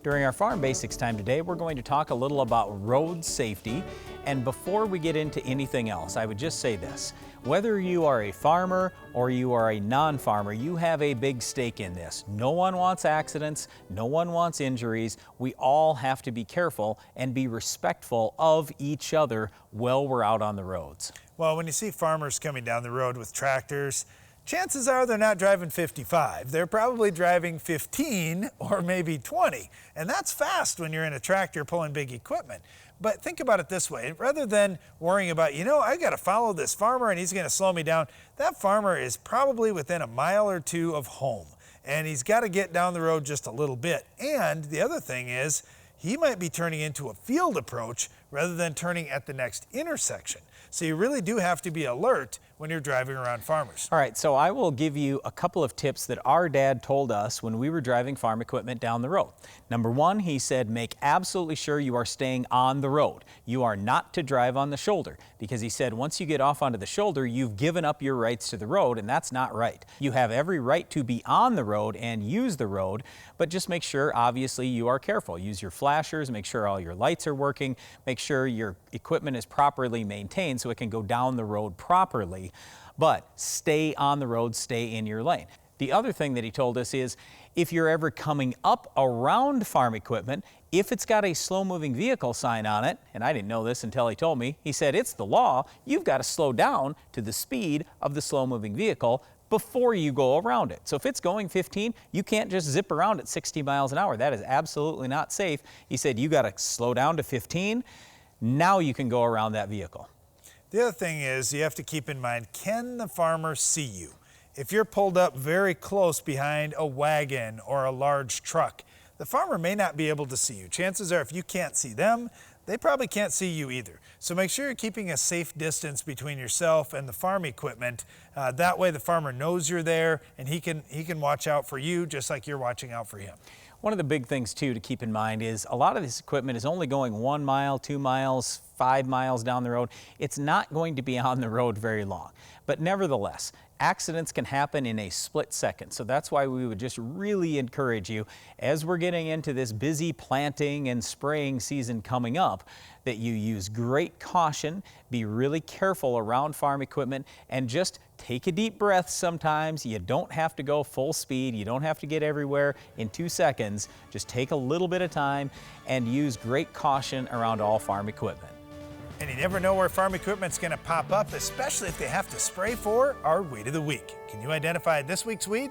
During our Farm Basics time today, we're going to talk a little about road safety. And before we get into anything else, I would just say this. Whether you are a farmer or you are a non-farmer, you have a big stake in this. No one wants accidents, no one wants injuries. We all have to be careful and be respectful of each other while we're out on the roads. Well, when you see farmers coming down the road with tractors, chances are they're not driving 55. They're probably driving 15 or maybe 20. And that's fast when you're in a tractor pulling big equipment. But think about it this way. Rather than worrying about, I got to follow this farmer and he's going to slow me down, that farmer is probably within a mile or two of home. And he's got to get down the road just a little bit. And the other thing is, he might be turning into a field approach rather than turning at the next intersection. So you really do have to be alert when you're driving around farmers. All right, so I will give you a couple of tips that our dad told us when we were driving farm equipment down the road. Number one, he said, make absolutely sure you are staying on the road. You are not to drive on the shoulder, because he said once you get off onto the shoulder, you've given up your rights to the road, and that's not right. You have every right to be on the road and use the road, but just make sure, obviously, you are careful. Use your flashers, make sure all your lights are working, make sure your equipment is properly maintained so it can go down the road properly. But stay on the road, stay in your lane. The other thing that he told us is, if you're ever coming up around farm equipment, if it's got a slow-moving vehicle sign on it, and I didn't know this until he told me, he said it's the law, you've got to slow down to the speed of the slow-moving vehicle before you go around it. So if it's going 15, you can't just zip around at 60 miles an hour. That is absolutely not safe. He said you got to slow down to 15. Now you can go around that vehicle. The other thing is, you have to keep in mind, can the farmer see you? If you're pulled up very close behind a wagon or a large truck, the farmer may not be able to see you. Chances are, if you can't see them, they probably can't see you either. So make sure you're keeping a safe distance between yourself and the farm equipment. That way the farmer knows you're there and he can watch out for you just like you're watching out for him. One of the big things too to keep in mind is a lot of this equipment is only going 1 mile, 2 miles, 5 miles down the road. It's not going to be on the road very long. But nevertheless, accidents can happen in a split second. So that's why we would just really encourage you, as we're getting into this busy planting and spraying season coming up, that you use great caution, be really careful around farm equipment, and just take a deep breath sometimes. You don't have to go full speed. You don't have to get everywhere in 2 seconds. Just take a little bit of time and use great caution around all farm equipment. And you never know where farm equipment's going to pop up, especially if they have to spray for our Weed of the Week. Can you identify this week's weed?